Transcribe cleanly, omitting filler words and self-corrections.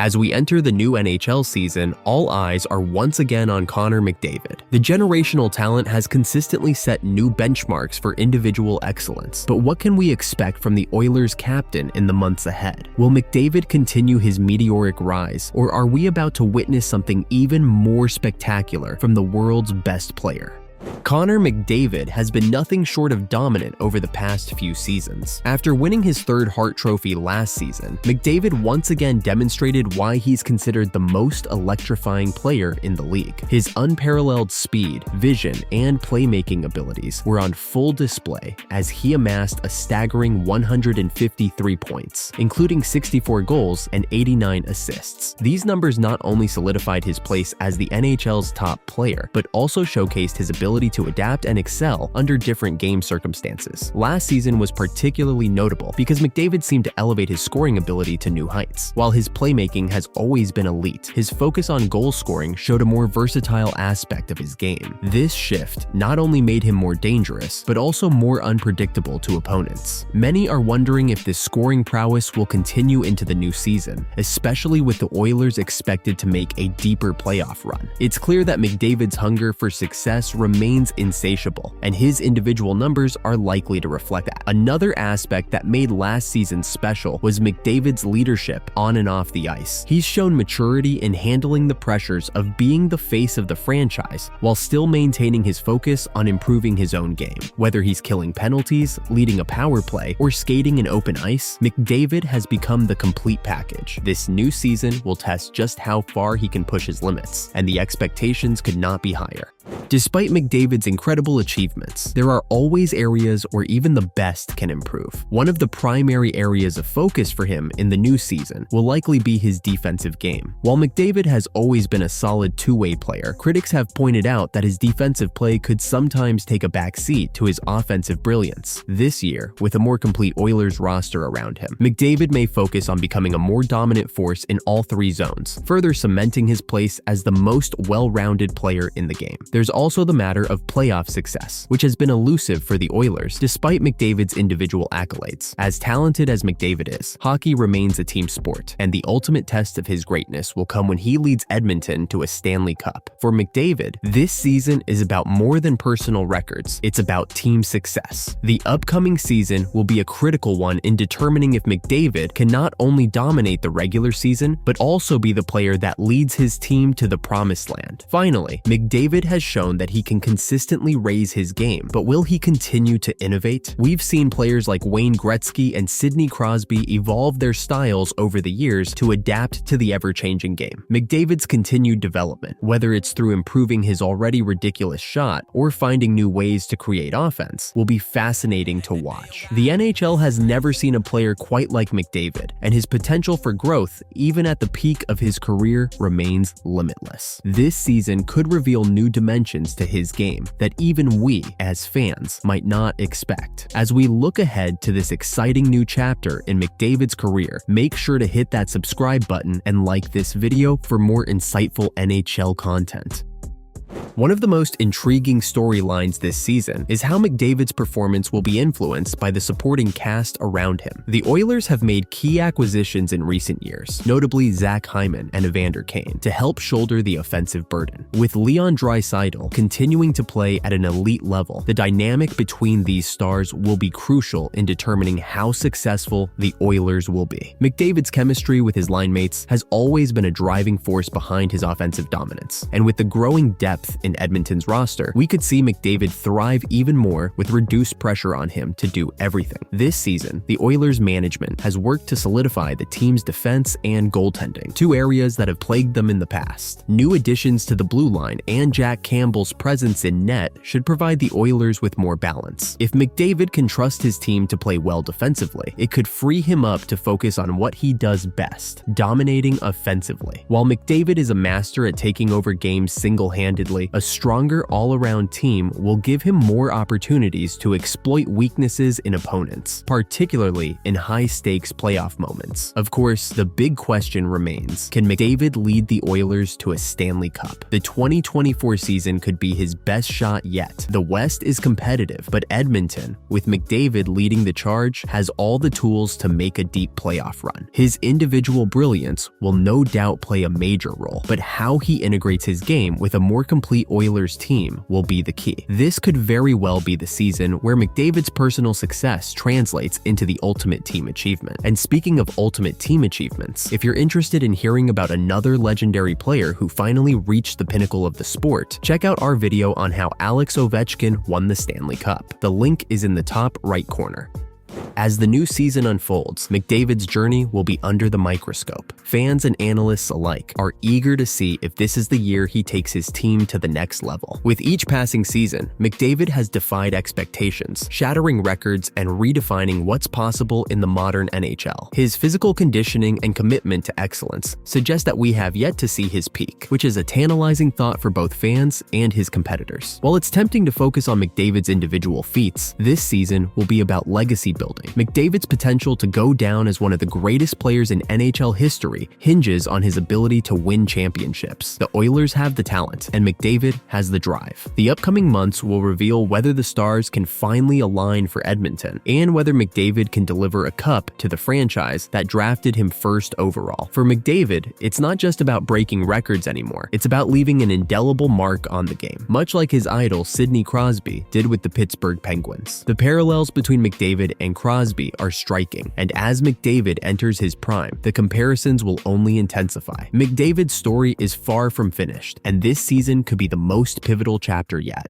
As we enter the new NHL season, all eyes are once again on Connor McDavid. The generational talent has consistently set new benchmarks for individual excellence, but what can we expect from the Oilers captain in the months ahead? Will McDavid continue his meteoric rise, or are we about to witness something even more spectacular from the world's best player? Connor McDavid has been nothing short of dominant over the past few seasons. After winning his third Hart Trophy last season, McDavid once again demonstrated why he's considered the most electrifying player in the league. His unparalleled speed, vision, and playmaking abilities were on full display as he amassed a staggering 153 points, including 64 goals and 89 assists. These numbers not only solidified his place as the NHL's top player, but also showcased his ability to adapt and excel under different game circumstances. Last season was particularly notable because McDavid seemed to elevate his scoring ability to new heights. While his playmaking has always been elite, his focus on goal scoring showed a more versatile aspect of his game. This shift not only made him more dangerous, but also more unpredictable to opponents. Many are wondering if this scoring prowess will continue into the new season, especially with the Oilers expected to make a deeper playoff run. It's clear that McDavid's hunger for success remains insatiable, and his individual numbers are likely to reflect that. Another aspect that made last season special was McDavid's leadership on and off the ice. He's shown maturity in handling the pressures of being the face of the franchise while still maintaining his focus on improving his own game. Whether he's killing penalties, leading a power play, or skating in open ice, McDavid has become the complete package. This new season will test just how far he can push his limits, and the expectations could not be higher. Despite McDavid's incredible achievements, there are always areas where even the best can improve. One of the primary areas of focus for him in the new season will likely be his defensive game. While McDavid has always been a solid two-way player, critics have pointed out that his defensive play could sometimes take a back seat to his offensive brilliance. This year, with a more complete Oilers roster around him, McDavid may focus on becoming a more dominant force in all three zones, further cementing his place as the most well-rounded player in the game. There's also the matter of playoff success, which has been elusive for the Oilers despite McDavid's individual accolades. As talented as McDavid is, hockey remains a team sport, and the ultimate test of his greatness will come when he leads Edmonton to a Stanley Cup. For McDavid, this season is about more than personal records, it's about team success. The upcoming season will be a critical one in determining if McDavid can not only dominate the regular season, but also be the player that leads his team to the promised land. Finally, McDavid has shown that he can consistently raise his game, but will he continue to innovate? We've seen players like Wayne Gretzky and Sidney Crosby evolve their styles over the years to adapt to the ever-changing game. McDavid's continued development, whether it's through improving his already ridiculous shot or finding new ways to create offense, will be fascinating to watch. The NHL has never seen a player quite like McDavid, and his potential for growth, even at the peak of his career, remains limitless. This season could reveal new dimensions to his game that even we, as fans, might not expect. As we look ahead to this exciting new chapter in McDavid's career, make sure to hit that subscribe button and like this video for more insightful NHL content. One of the most intriguing storylines this season is how McDavid's performance will be influenced by the supporting cast around him. The Oilers have made key acquisitions in recent years, notably Zach Hyman and Evander Kane, to help shoulder the offensive burden. With Leon Draisaitl continuing to play at an elite level, the dynamic between these stars will be crucial in determining how successful the Oilers will be. McDavid's chemistry with his line mates has always been a driving force behind his offensive dominance, and with the growing depth in Edmonton's roster, we could see McDavid thrive even more with reduced pressure on him to do everything. This season, the Oilers management has worked to solidify the team's defense and goaltending, two areas that have plagued them in the past. New additions to the blue line and Jack Campbell's presence in net should provide the Oilers with more balance. If McDavid can trust his team to play well defensively, it could free him up to focus on what he does best, dominating offensively. While McDavid is a master at taking over games single-handedly, a stronger all-around team will give him more opportunities to exploit weaknesses in opponents, particularly in high-stakes playoff moments. Of course, the big question remains, can McDavid lead the Oilers to a Stanley Cup? The 2024 season could be his best shot yet. The West is competitive, but Edmonton, with McDavid leading the charge, has all the tools to make a deep playoff run. His individual brilliance will no doubt play a major role, but how he integrates his game with a more complete Oilers team will be the key. This could very well be the season where McDavid's personal success translates into the ultimate team achievement. And speaking of ultimate team achievements, if you're interested in hearing about another legendary player who finally reached the pinnacle of the sport, check out our video on how Alex Ovechkin won the Stanley Cup. The link is in the top right corner. As the new season unfolds, McDavid's journey will be under the microscope. Fans and analysts alike are eager to see if this is the year he takes his team to the next level. With each passing season, McDavid has defied expectations, shattering records and redefining what's possible in the modern NHL. His physical conditioning and commitment to excellence suggest that we have yet to see his peak, which is a tantalizing thought for both fans and his competitors. While it's tempting to focus on McDavid's individual feats, this season will be about legacy building. McDavid's potential to go down as one of the greatest players in NHL history hinges on his ability to win championships. The Oilers have the talent, and McDavid has the drive. The upcoming months will reveal whether the stars can finally align for Edmonton, and whether McDavid can deliver a cup to the franchise that drafted him first overall. For McDavid, it's not just about breaking records anymore. It's about leaving an indelible mark on the game, much like his idol Sidney Crosby did with the Pittsburgh Penguins. The parallels between McDavid and Crosby are striking, and as McDavid enters his prime, the comparisons will only intensify. McDavid's story is far from finished, and this season could be the most pivotal chapter yet.